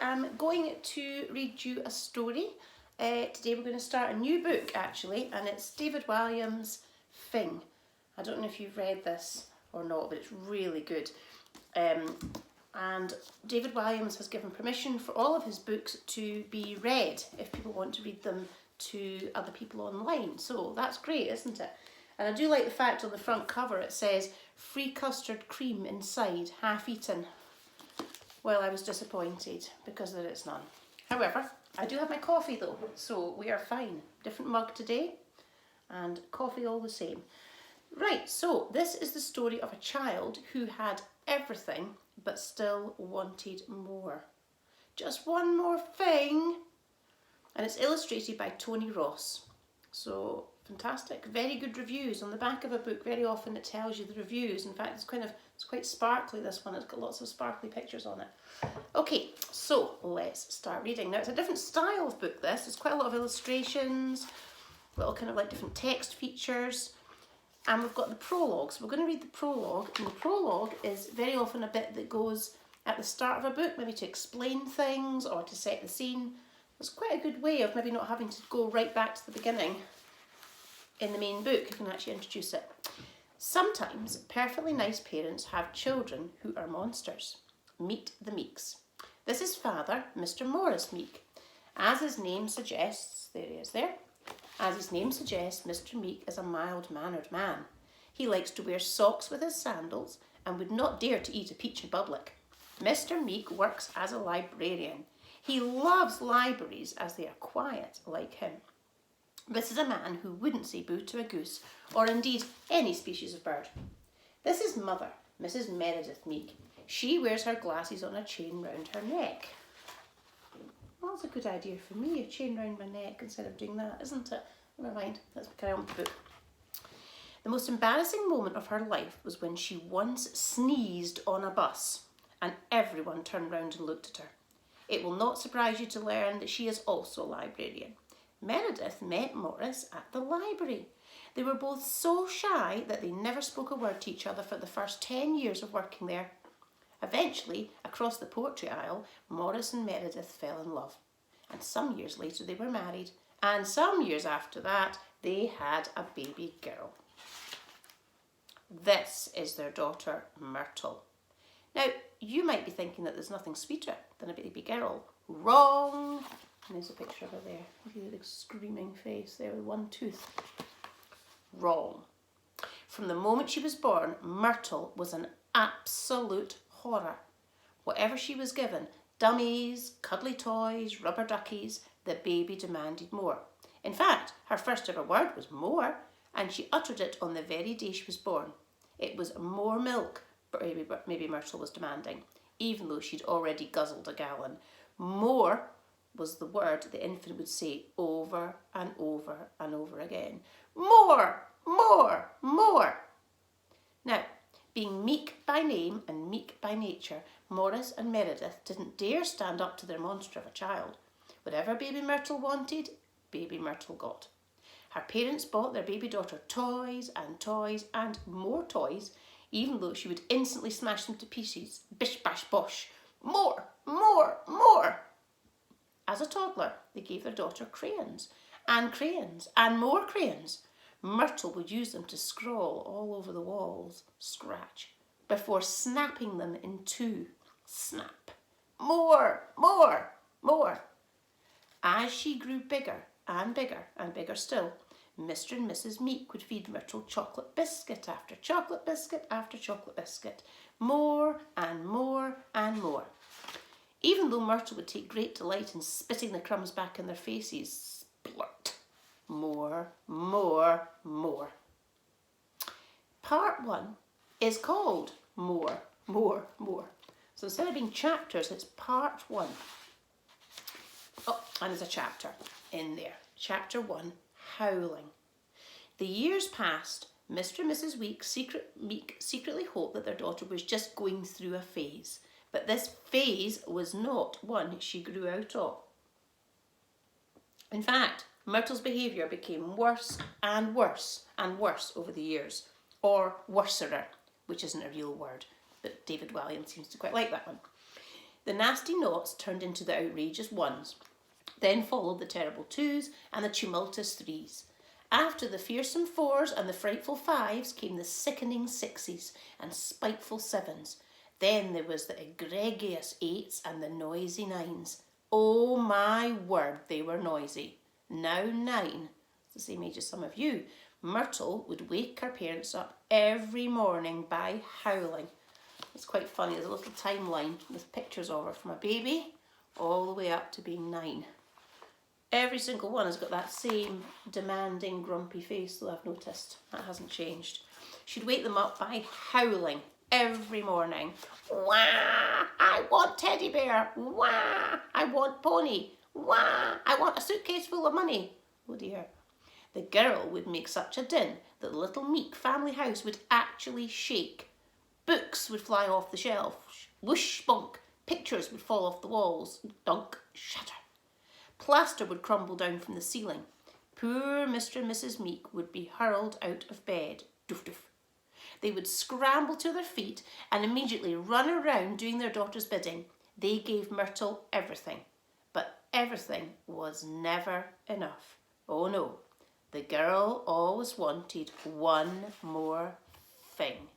am going to read you a story. Today we're going to start a new book actually, and it's David Walliams' Fing. I don't know if you've read this or not, but it's really good. And David Walliams has given permission for all of his books to be read if people want to read them to other people online. So that's great, isn't it? And I do like the fact on the front cover it says free custard cream inside, half eaten. Well, I was disappointed because there is none. However, I do have my coffee though, so we are fine. Different mug today and coffee all the same. Right, so this is the story of a child who had everything but still wanted more. Just one more thing. And it's illustrated by Tony Ross. So fantastic, very good reviews. On the back of a book, very often it tells you the reviews. In fact, it's quite sparkly, this one. It's got lots of sparkly pictures on it. Okay, so let's start reading. Now it's a different style of book, this. There's quite a lot of illustrations, little kind of like different text features. And we've got the prologue. So we're going to read the prologue. And the prologue is very often a bit that goes at the start of a book, maybe to explain things or to set the scene. It's quite a good way of maybe not having to go right back to the beginning in the main book. You can actually introduce it. Sometimes perfectly nice parents have children who are monsters. Meet the Meeks. This is Father, Mr. Morris Meek. As his name suggests, there he is there. As his name suggests, Mr. Meek is a mild-mannered man. He likes to wear socks with his sandals and would not dare to eat a peach in public. Mr. Meek works as a librarian. He loves libraries as they are quiet like him. This is a man who wouldn't say boo to a goose or indeed any species of bird. This is Mother, Mrs. Meredith Meek. She wears her glasses on a chain round her neck. Well, that's a good idea for me, a chain round my neck instead of doing that, isn't it? Never mind, let's carry on with the book. The most embarrassing moment of her life was when she once sneezed on a bus and everyone turned round and looked at her. It will not surprise you to learn that she is also a librarian. Meredith met Morris at the library. They were both so shy that they never spoke a word to each other for the first 10 years of working there. Eventually, across the poetry aisle, Morris and Meredith fell in love. And some years later they were married. And some years after that, they had a baby girl. This is their daughter, Myrtle. Now, you might be thinking that there's nothing sweeter than a baby girl. Wrong! And there's a picture of her there. Look at the big screaming face there with one tooth. Wrong. From the moment she was born, Myrtle was an absolute horror. Whatever she was given, dummies, cuddly toys, rubber duckies, the baby demanded more. In fact, her first ever word was more, and she uttered it on the very day she was born. It was more milk, but maybe Myrtle was demanding, even though she'd already guzzled a gallon. More was the word the infant would say over and over and over again. More, more, more. Now, being meek by name and meek by nature, Morris and Meredith didn't dare stand up to their monster of a child. Whatever baby Myrtle wanted, baby Myrtle got. Her parents bought their baby daughter toys and more toys, even though she would instantly smash them to pieces. Bish, bash, bosh. More, more, more. As a toddler, they gave their daughter crayons and more crayons. Myrtle would use them to scrawl all over the walls, scratch, before snapping them in two, snap. More, more, more. As she grew bigger and bigger and bigger still, Mr. and Mrs. Meek would feed Myrtle chocolate biscuit after chocolate biscuit after chocolate biscuit. More and more and more. Even though Myrtle would take great delight in spitting the crumbs back in their faces, splurt. More, more, more. Part 1 is called More, More, More. So instead of being chapters, it's part 1. Oh, and there's a chapter in there. Chapter 1, Howling. The years passed. Mr. and Mrs. Meek secretly hoped that their daughter was just going through a phase. But this phase was not one she grew out of. In fact, Myrtle's behaviour became worse and worse and worse over the years, or worserer, which isn't a real word, but David Walliams seems to quite like that one. The nasty noughts turned into the outrageous ones. Then followed the terrible twos and the tumultuous threes. After the fearsome fours and the frightful fives came the sickening sixes and spiteful sevens. Then there was the egregious eights and the noisy nines. Oh my word, they were noisy. Now 9, the same age as some of you, Myrtle would wake her parents up every morning by howling. It's quite funny, there's a little timeline with pictures of her from a baby all the way up to being 9. Every single one has got that same demanding, grumpy face, though I've noticed. That hasn't changed. She'd wake them up by howling every morning. Wah! I want teddy bear. Wah! I want pony. Wah! I want a suitcase full of money. Oh dear. The girl would make such a din that the little meek family house would actually shake. Books would fly off the shelf. Whoosh, bonk. Pictures would fall off the walls. Dunk, shatter. Plaster would crumble down from the ceiling. Poor Mr. and Mrs. Meek would be hurled out of bed. Doof doof. They would scramble to their feet and immediately run around doing their daughter's bidding. They gave Myrtle everything, but everything was never enough. Oh no, the girl always wanted one more thing.